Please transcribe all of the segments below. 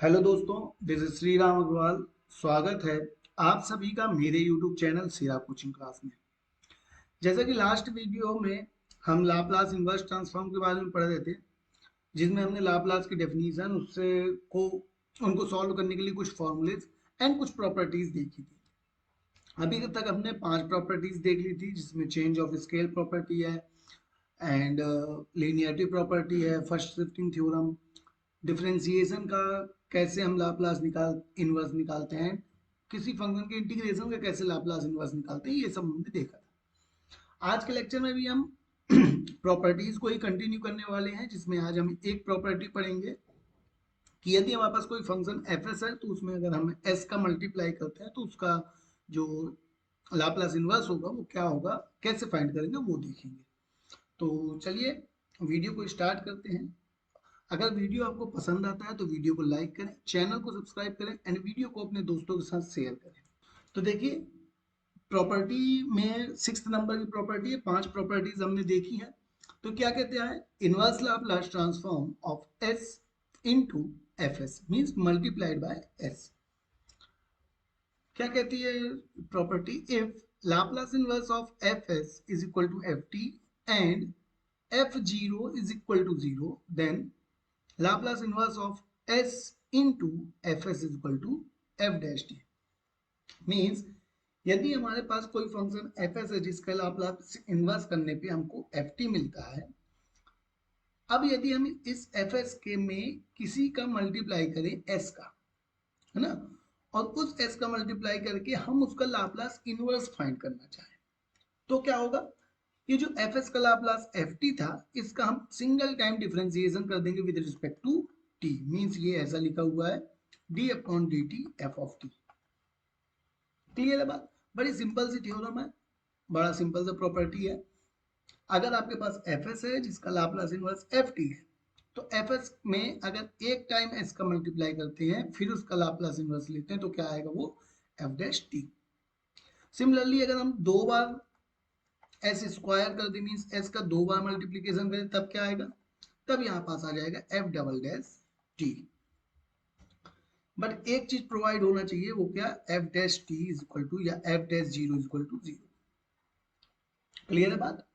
Hello दोस्तों, this is Shri Ram Agarwal. स्वागत है आप सभी का मेरे यूट्यूब चैनल सीरा कोचिंग क्लास में। जैसा कि लास्ट वीडियो में हम लाप्लास इनवर्स ट्रांसफॉर्म के बारे में पढ़ रहे थे, जिसमें हमने लाप्लास की डेफिनेशन उससे को उनको सॉल्व करने के लिए कुछ फॉर्मूलेज एंड कुछ प्रॉपर्टीज देखी थी। अभी तक हमने 5 प्रॉपर्टीज देख ली थी, जिसमें चेंज ऑफ स्केल प्रॉपर्टी है एंड लीनियरिटी प्रॉपर्टी है, फर्स्ट शिफ्टिंग थ्योरम, डिफरेंशिएशन का कैसे हम लाप्लास इनवर्स निकालते हैं, किसी फंक्शन के इंटीग्रेशन का कैसे लाप्लास इनवर्स निकालते हैं, ये सब हमने देखा था। आज के लेक्चर में भी हम प्रॉपर्टीज को ही कंटिन्यू करने वाले हैं, जिसमें आज हम एक प्रॉपर्टी पढ़ेंगे कि यदि हमारे पास कोई फंक्शन एफ एस है, तो उसमें अगर हम एस का मल्टीप्लाई करते हैं तो उसका जो लाप्लास इनवर्स होगा वो क्या होगा, कैसे फाइंड करेंगे वो देखेंगे। तो चलिए वीडियो को स्टार्ट करते हैं। अगर वीडियो आपको पसंद आता है तो वीडियो को लाइक करें, चैनल को सब्सक्राइब करें एंड वीडियो को अपने दोस्तों के साथ शेयर करें। तो देखिए, प्रॉपर्टी में 6 नंबर की प्रॉपर्टी है, 5 प्रॉपर्टीज हमने देखी है। तो क्या कहते हैं, inverse Laplace transform of s into f s means multiplied by s. क्या कहती है property, if Laplace inverse of f s is equal to f t and f zero is equal to zero, then Laplace inverse of s into fs is equal to f dash t। Means यदि हमारे पास कोई function fs है जिसका Laplace inverse करने पे हमको ft मिलता है, अब यदि हम इस fs के में किसी का मल्टीप्लाई करें s का, है ना, और उस s का मल्टीप्लाई करके हम उसका लाप्लास इनवर्स फाइंड करना चाहें, तो क्या होगा, ये जो fs का लाप्लास ft था, इसका हम सिंगल टाइम डिफरेंशिएशन कर देंगे with respect to t। Means ये ऐसा लिखा हुआ है d upon dt f of t। Clear है बात? बड़ी सिंपल सी थ्योरम है, बड़ा सिंपल सा प्रॉपर्टी है। अगर आपके पास fs है जिसका लाप्लास इनवर्स ft है, तो fs में अगर एक टाइम s का मल्टीप्लाई करते हैं फिर उसका लाप्लास इनवर्स लेते हैं तो क्या आएगा, वो f डैश t। सिमिलरली अगर हम दो बार एस स्क्वायर कर दे मीन्स एस का दो बार मल्टीप्लीकेशन करें तब क्या आएगा, तब यहाँ पास आ जाएगा F double dash T. But एक चीज प्रोवाइड होना चाहिए, वो क्या, F dash T is equal to या F dash zero is equal to zero. Clear है बात?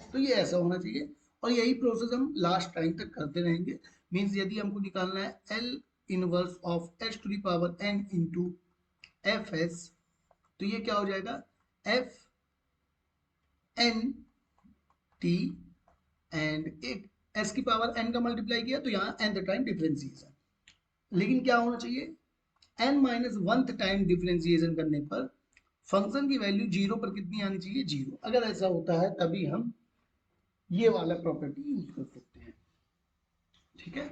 तो ये ऐसा होना चाहिए और यही प्रोसेस हम लास्ट टाइम तक करते रहेंगे। मीन्स यदि हमको निकालना है L inverse of h to the power n into f s, तो ये क्या हो जाएगा, एफ एन टी एंड एक एस की पावर एन का मल्टीप्लाई किया तो यहाँ एन टाइम डिफरेंशिएशन। लेकिन क्या होना चाहिए, n minus one time differentiation करने पर फंक्शन की वैल्यू जीरो पर कितनी आनी चाहिए, जीरो। अगर ऐसा होता है तभी हम ये वाला प्रॉपर्टी यूज कर सकते हैं। ठीक है,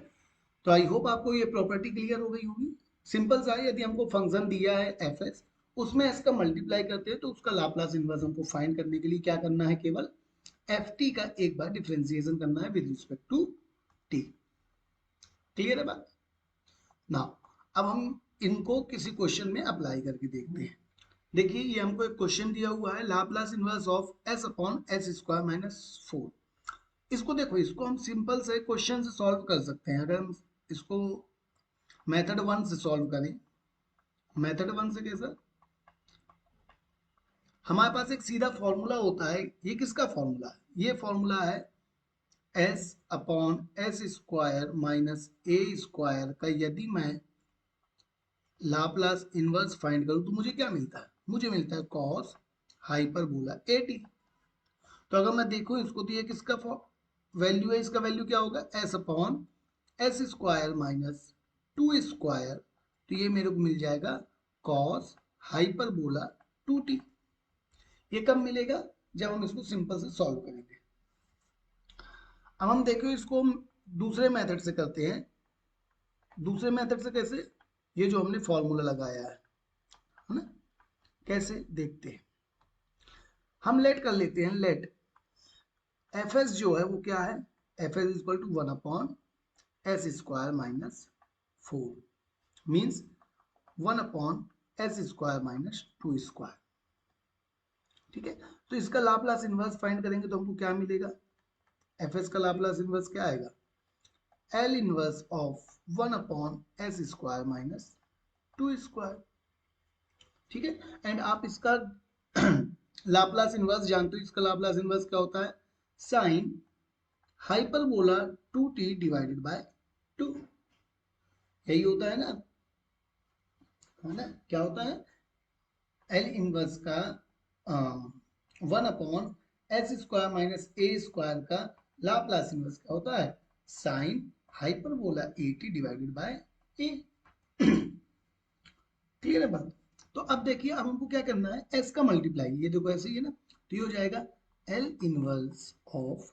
तो आई होप आपको ये प्रॉपर्टी क्लियर हो गई होगी। सिंपल सा है, यदि हमको फंक्शन दिया है एफ एस, उसमें एस का मल्टीप्लाई करते हैं तो उसका लाप्लास इनवर्स हमको फाइंड करने के लिए क्या करना है, केवल एफ टी का एक बार डिफरेंशिएशन करना है with respect to t. Clear है बात? नाउ अब हम इनको किसी क्वेश्चन में अप्लाई करके देखते हैं। देखिए, ये हमको एक क्वेश्चन दिया हुआ है, Laplace inverse of S upon S square minus 4। इसको देखो, इसको हम सिंपल से क्वेश्चन से सॉल्व कर सकते हैं। अगर हम इसको मेथड वन से सॉल्व करें, मेथड वन से कैसा, हमारे पास एक सीधा फॉर्मूला होता है। ये किसका फॉर्मूला है, ये फॉर्मूला है S upon S square minus A square का यदि मैं लाप्लास इनवर्स फाइंड करूं तो मुझे क्या मिलता है, मुझे मिलता है कॉस हाइपरबोला ए टी। तो अगर मैं देखूं इसको, तो ये किसका वैल्यू है, इसका वैल्यू क्या होगा, S upon S square minus two square, तो ये मेरे को मिल जाएगा कॉस हाइपरबोला टू टी। ये कब मिलेगा, जब हम इसको सिंपल से सॉल्व करेंगे। अब हम देखो इसको दूसरे मेथड से करते हैं। दूसरे मेथड से कैसे, ये जो हमने फॉर्मूला लगाया है ना, कैसे देखते हैं। हम लेट कर लेते हैं, लेट एफ एस जो है वो क्या है, f s equal to one upon S square minus 4 means one upon S square minus two square. ठीक है, तो इसका लाप्लास इनवर्स फाइंड करेंगे तो हमको क्या मिलेगा, एफ एस का लाप्लास इनवर्स क्या आएगा, एल इनवर्स ऑफ 1/s² - 2²। ठीक है, एंड आप इसका लाप्लास इनवर्स जानते हो। इसका लाप्लास इनवर्स क्या होता है? Sine hyperbola 2t divided by 2। यही होता है ना, क्या होता है? एल इनवर्स का 1/s² - a² का लाप्लास इनवर्स क्या होता है? Sine hyperbola 80 divided by a. Clear है बात? तो अब देखिए, अब हमको क्या करना है, एस का मल्टीप्लाई। ये देखो ऐसे ही है ना, तो ये हो जाएगा L inverse of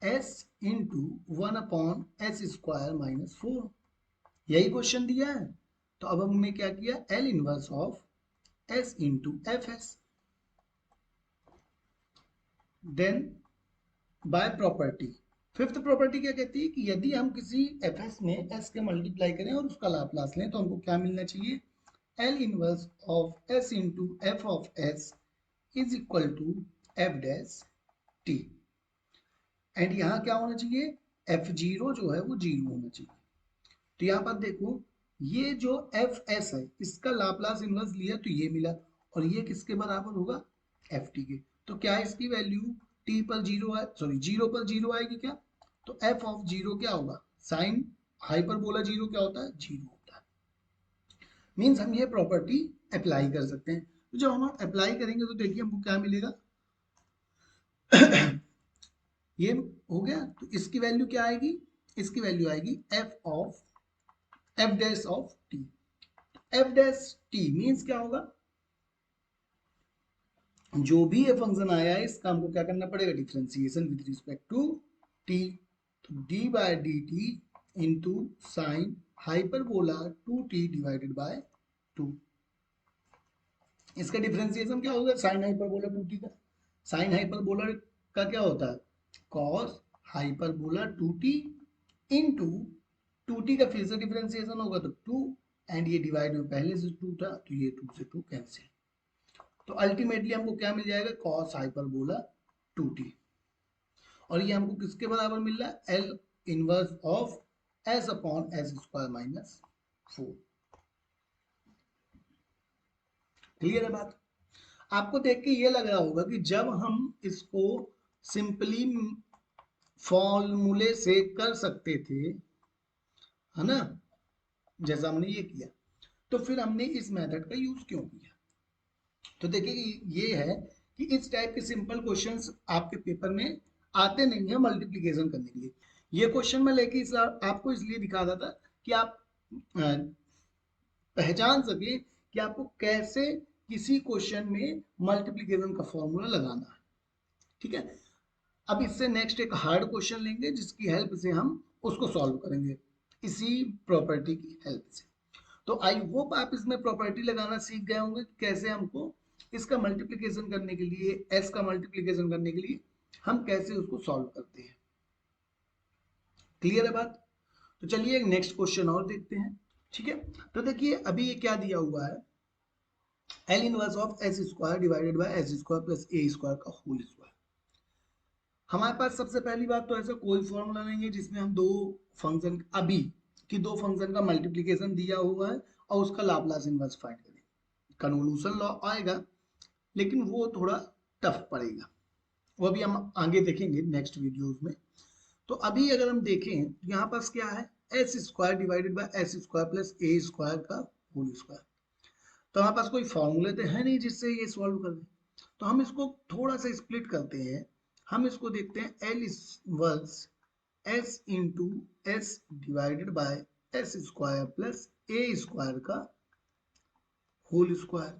s into 1/s² - 4। यही क्वेश्चन दिया है। तो अब हमने क्या किया, L inverse of s into f s, then by property. Fifth property क्या कहती है कि यदि हम किसी एफ एस में एस के मल्टीप्लाई करें और उसका लाप्लास लें तो हमको क्या मिलना चाहिए? L inverse of s into f of s is equal to f dash t. And यहाँ क्या होना चाहिए? एफ जीरो जो है वो जीरो होना चाहिए। तो यहाँ पर देखो, ये जो एफ एस है इसका लाप्लास इनवर्स लिया तो ये मिला, और ये किसके बराबर होगा? एफ टी के। तो क्या इसकी वैल्यू टी पर जीरो है, सॉरी जीरो पर जीरो आएगी क्या? तो एफ ऑफ जीरो क्या होगा? साइन हाइपरबोला जीरो क्या होता है? जीरो होता है। मीन्स हम ये प्रॉपर्टी अप्लाई कर सकते हैं। तो जब हम अप्लाई करेंगे तो देखिए हमको क्या मिलेगा। ये हो गया, तो इसकी वैल्यू क्या आएगी? इसकी वैल्यू आएगी F of F dash of T. F dash T means क्या होगा? जो भी ये फंक्शन आया है इसका हमको क्या करना पड़ेगा? Differentiation with respect to T. तो D by D T into sine hyperbola 2t divided by 2। इसका डिफरेंशिएशन क्या होगा? साइन हाइपरबोला 2t का। साइन हाइपरबोला का क्या होता है? Cos hyperbola 2t into 2t का फिर से डिफरेंशिएशन होगा तो 2, एंड ये डिवाइड में पहले से 2 था तो ये 2 से 2 कैंसिल। तो अल्टीमेटली हमको क्या मिल जाएगा? Cos hyperbola 2t। और ये हमको किसके बराबर मिल रहा है? L inverse of S upon S square minus 4। Clear है बात? आपको देख के ये लग रहा होगा कि जब हम इसको सिंपली फॉर्मूले से कर सकते थे, है ना, जैसा हमने ये किया, तो फिर हमने इस मेथड का यूज क्यों किया? तो देखिए ये है कि इस टाइप के सिंपल क्वेश्चंस आपके पेपर में आते नहीं है मल्टीप्लिकेशन करने के लिए। ये क्वेश्चन मैं लेके आपको इसलिए दिखा रहा था कि आप पहचान सके कि आपको कैसे किसी क्वेश्चन में मल्टीप्लिकेशन का फॉर्मूला लगाना है। ठीक है, अब इससे नेक्स्ट एक हार्ड क्वेश्चन लेंगे जिसकी हेल्प से हम उसको सॉल्व करेंगे इसी प्रॉपर्टी की हेल्प से। तो आई होप आप इसमें प्रॉपर्टी लगाना सीख गए होंगे कि कैसे हमको इसका मल्टीप्लिकेशन करने के लिए, एस का मल्टीप्लिकेशन करने के लिए हम कैसे उसको सॉल्व करते हैं। क्लियर है बात? तो चलिए एक नेक्स्ट क्वेश्चन और देखते हैं। ठीक है, तो देखिए अभी ये क्या दिया हुआ है, L inverse of S square divided by S square plus A square का होल स्क्वायर। हमारे पास सबसे पहली बात तो ऐसा कोई फॉर्मूला नहीं है जिसमें हम दो फंक्शन, अभी कि दो फंक्शन का मल्टीप्लिकेशन दिया हुआ है और उसका लाप्लास इनवर्स फाइंड करें। कन्वोलुशन लॉ आएगा लेकिन वो थोड़ा टफ पड़ेगा, वो भी हम आगे देखेंगे नेक्स्ट वीडियोस में। तो अभी अगर हम देखें तो यहाँ पास क्या है, S square divided by S square plus A square का होल स्क्वायर। तो हमारे पास कोई फॉर्मूले तो है नहीं जिससे ये सॉल्व कर दें, तो हम इसको थोड़ा सा स्प्लिट करते हैं। हम इसको देखते हैं L inverse S into S divided by S square plus A square का होल स्क्वायर।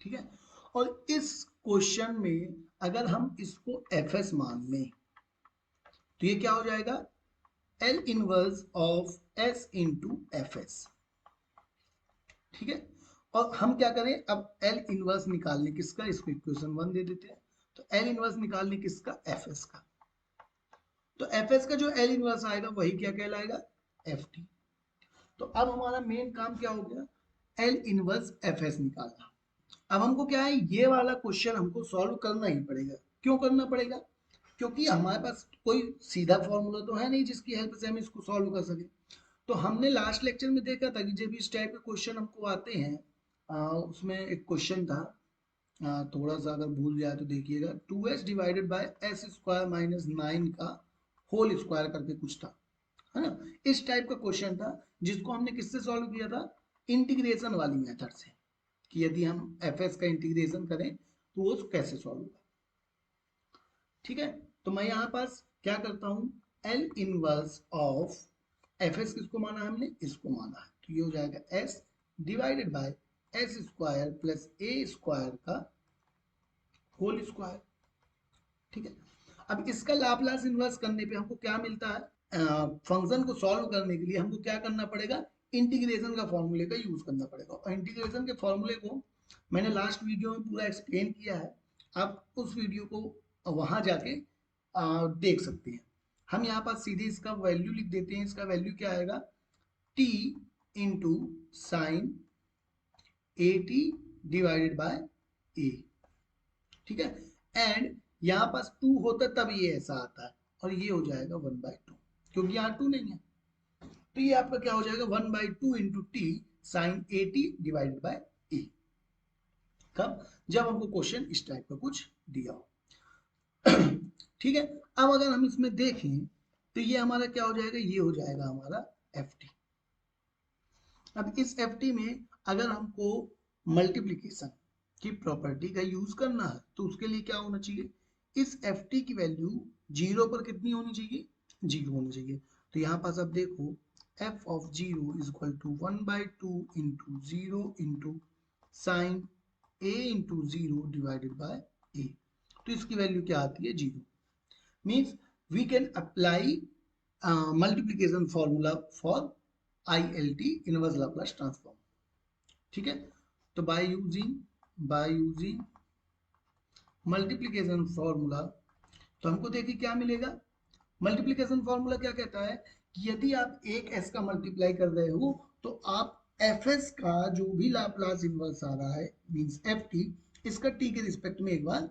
ठीक है, और इस क्वेश्चन में अगर हम इसको एफ एस मान लें तो ये क्या हो जाएगा, L inverse of s into f S. ठीक है, और हम क्या करें, अब एल इनवर्स निकालने किसका, इसको इक्वेशन 1 दे देते हैं। तो एल इनवर्स निकालने किसका, एफ एस का। तो एफ एस का जो एल इनवर्स आएगा वही क्या कहलाएगा, एफ टी। तो अब हमारा मेन काम क्या हो गया, एल इनवर्स एफ एस निकालना। अब हमको क्या है, ये वाला क्वेश्चन हमको सॉल्व करना ही पड़ेगा। क्यों करना पड़ेगा? क्योंकि हमारे पास कोई सीधा फॉर्मूला तो है नहीं जिसकी हेल्प से हम इसको सॉल्व कर सके। तो हमने लास्ट लेक्चर में देखा था कि जब इस टाइप के क्वेश्चन हमको आते हैं, उसमें एक क्वेश्चन था, थोड़ा सा अगर भूल जाए तो देखिएगा, 2s divided by S square minus 9 का होल स्क्वायर करके कुछ था, है ना। इस टाइप का क्वेश्चन था जिसको हमने किससे सॉल्व किया था, इंटीग्रेशन वाली मेथड से, कि यदि हम fs का इंटीग्रेशन करें तो वो कैसे सॉल्व होगा। ठीक है, तो मैं यहाँ पास क्या करता हूँ, एल इनवर्स ऑफ fs किसको माना है हमने, इसको माना है, तो ये हो जाएगा s divided by S square plus A square का होल स्क्वायर। ठीक है, अब इसका लाप्लास इन्वर्स करने पे हमको क्या मिलता है, फंक्शन को सॉल्व करने के लिए हमको क्या करना पड़ेगा, इंटीग्रेशन का फॉर्मूले का यूज करना पड़ेगा। और इंटीग्रेशन के फॉर्मूले को मैंने लास्ट वीडियो में पूरा एक्सप्लेन किया है, आप उस वीडियो को वहां जाके देख सकते हैं। हम यहाँ पर सीधे इसका वैल्यू लिख देते हैं। इसका वैल्यू क्या आएगा, t into sine A T divided by A. ठीक है, एंड यहाँ पास 2 होता तब ये ऐसा आता है, और ये हो जाएगा 1/2, क्योंकि यहाँ 2 नहीं है, तो ये आपका क्या हो जाएगा 1/2 into T sine A T divided by A. कब, जब हमको क्वेश्चन इस टाइप का कुछ दिया हो। ठीक है, अब अगर हम इसमें देखें तो ये हमारा क्या हो जाएगा, ये हो जाएगा हमारा एफ टी। अब इस एफ टी में अगर हमको मल्टीप्लीकेशन की प्रॉपर्टी का यूज करना है तो उसके लिए क्या होना चाहिए, इस एफ टी की वैल्यू 0 पर कितनी होनी चाहिए, 0 होनी चाहिए। तो यहाँ पास अब देखो f of 0 is equal to 1/2 into 0 into sine a into 0 divided by a। तो इसकी वैल्यू क्या आती है, 0। Means we can apply multiplication formula for ILT inverse Laplace transform. ठीक है, तो बाय यूजिंग मल्टीप्लीकेशन फॉर्मूला, तो हमको देखिए क्या मिलेगा। मल्टीप्लीकेशन फॉर्मूला क्या कहता है कि यदि आप एक s का मल्टीप्लाई कर रहे हो तो आप fs का जो भी लाप्लास इनवर्स आ रहा है मींस ft, इसका t के रिस्पेक्ट में एक बार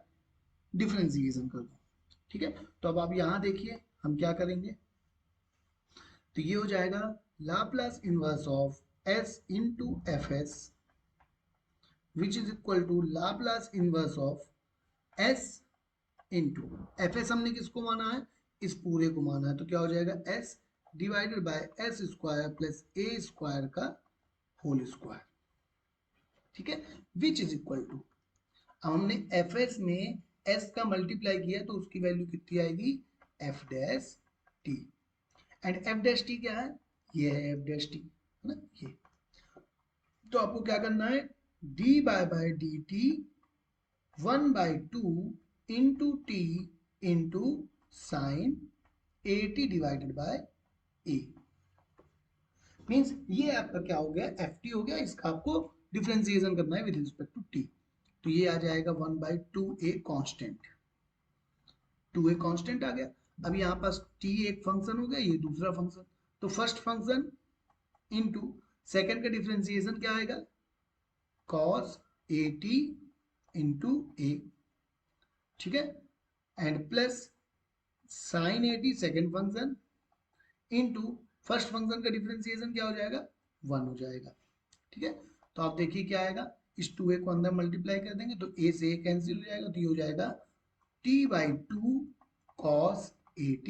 डिफरेंशिएशन कर दो। ठीक है, तो अब आप यहां देखिए हम क्या करेंगे, तो ये हो जाएगा Laplace inverse of s into f s which is equal to Laplace inverse of s into f s हमने किसको माना है, इस पूरे को माना है, तो क्या हो जाएगा s divided by S square plus A square का होल स्क्वायर। ठीक है, विच इज इक्वल टू, हमने एफ एस में s का मल्टीप्लाई किया तो उसकी वैल्यू कितनी आएगी, F dash t. And F dash T क्या है, ये है एफ डैश टी, है ना ये। तो आपको क्या करना है, d by D t 1/2 into t into sine A T divided by a. Means ये आपका क्या हो गया, एफ टी हो गया, इसका आपको डिफरेंशिएशन करना है विद रिस्पेक्ट टू टी। तो ये आ जाएगा 1/2 ए कॉन्स्टेंट, 2a कांस्टेंट आ गया। अब यहाँ पास t एक फंक्शन हो गया, ये दूसरा फंक्शन, तो फर्स्ट फंक्शन इनटू सेकंड का डिफरेंशिएशन क्या आएगा, cos at इंटू a। ठीक है, and plus sin at second function into first function का डिफरेंशिएशन क्या हो जाएगा, 1 हो जाएगा। ठीक है, तो आप देखिए क्या आएगा, इस 2a को अंदर मल्टीप्लाई कर देंगे तो a से a कैंसिल हो जाएगा, तो ये हो जाएगा t/2 cos at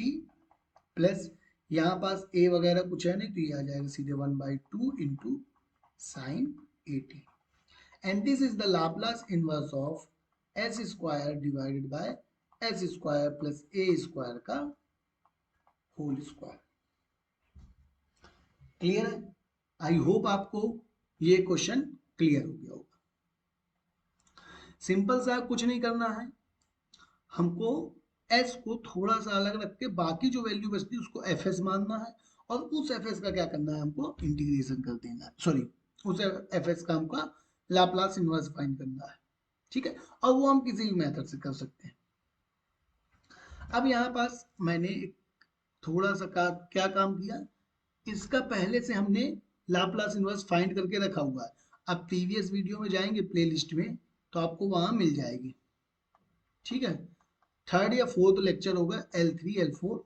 प्लस यहाँ पास a वगैरह कुछ है नहीं तो ये आ जाएगा सीधे 1/2 into sine at। And this is the Laplace inverse of s square divided by s square plus a square का होल स्क्वायर। क्लियर है, आई होप आपको ये क्वेश्चन क्लियर हो गया होगा। सिंपल सा, कुछ नहीं करना है, हमको s को थोड़ा सा अलग रख के बाकी जो वैल्यू बचती है उसको fs मानना है, और उस fs का क्या करना है, हमको इंटीग्रेशन कर देना है, सॉरी उस fs का हमको लाप्लास इनवर्स फाइंड करना है। ठीक है, और वो हम किसी भी मेथड से कर सकते हैं। अब यहाँ पास मैंने थोड़ा सा क्या काम किया, इसका पहले से हमने लाप्लास इनवर्स फाइंड करके रखा हुआ है। अब प्रीवियस वीडियो में जाएंगे प्लेलिस्ट में तो आपको वहां मिल जाएगी। ठीक है, थर्ड या फोर्थ लेक्चर होगा L3 L4,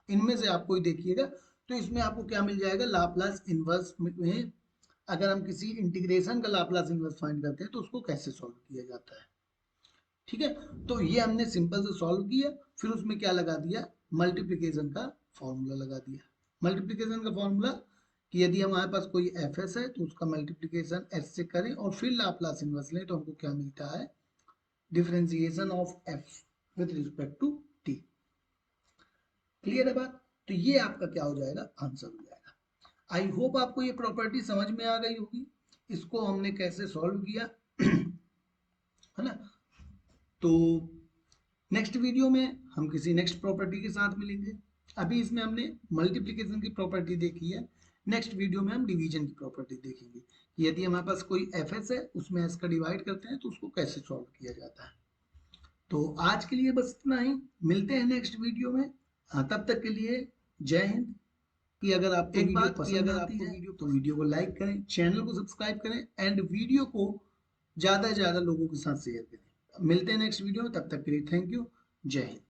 इनमें से आप कोई देखिएगा। तो इसमें आपको क्या मिल जाएगा, लाप्लास इनवर्स में अगर हम किसी इंटीग्रेशन का लाप्लास इनवर्स फाइंड करते हैं तो उसको कैसे सॉल्व किया जाता है। ठीक है, तो ये हमने सिंपल से सॉल्व किया, फिर उसमें क्या लगा दिया, मल्टीप्लिकेशन का फॉर्मूला लगा दिया। मल्टीप्लिकेशन का फॉर्मूला कि यदि हमारे पास कोई एफ एस है तो उसका मल्टीप्लिकेशन एस से करें और फिर लाप्लास इनवर्स लें तो हमको क्या मिलता है, differentiation of f with respect to t. Clear है बात, तो ये आपका क्या हो जाएगा, आंसर हो जाएगा। आई होप आपको ये प्रॉपर्टी समझ में आ गई होगी, इसको हमने कैसे सॉल्व किया है ना। तो नेक्स्ट वीडियो में हम किसी नेक्स्ट प्रॉपर्टी के साथ मिलेंगे। अभी इसमें हमने मल्टीप्लिकेशन की प्रॉपर्टी देखी है, नेक्स्ट वीडियो में हम डिवीजन की प्रॉपर्टी देखेंगे कि यदि हमारे पास कोई एफ एस है उसमें एस का डिवाइड करते हैं तो उसको कैसे सॉल्व किया जाता है। तो आज के लिए बस इतना ही, मिलते हैं नेक्स्ट वीडियो में। हाँ, तब तक के लिए जय हिंद। कि अगर आपको एक वीडियो पसंद आती है तो वीडियो को लाइक करें, चैनल को सब्सक्राइब करें एंड वीडियो को ज़्यादा से ज़्यादा लोगों के साथ शेयर करें। मिलते हैं नेक्स्ट वीडियो में, तब तक के लिए थैंक यू, जय हिंद।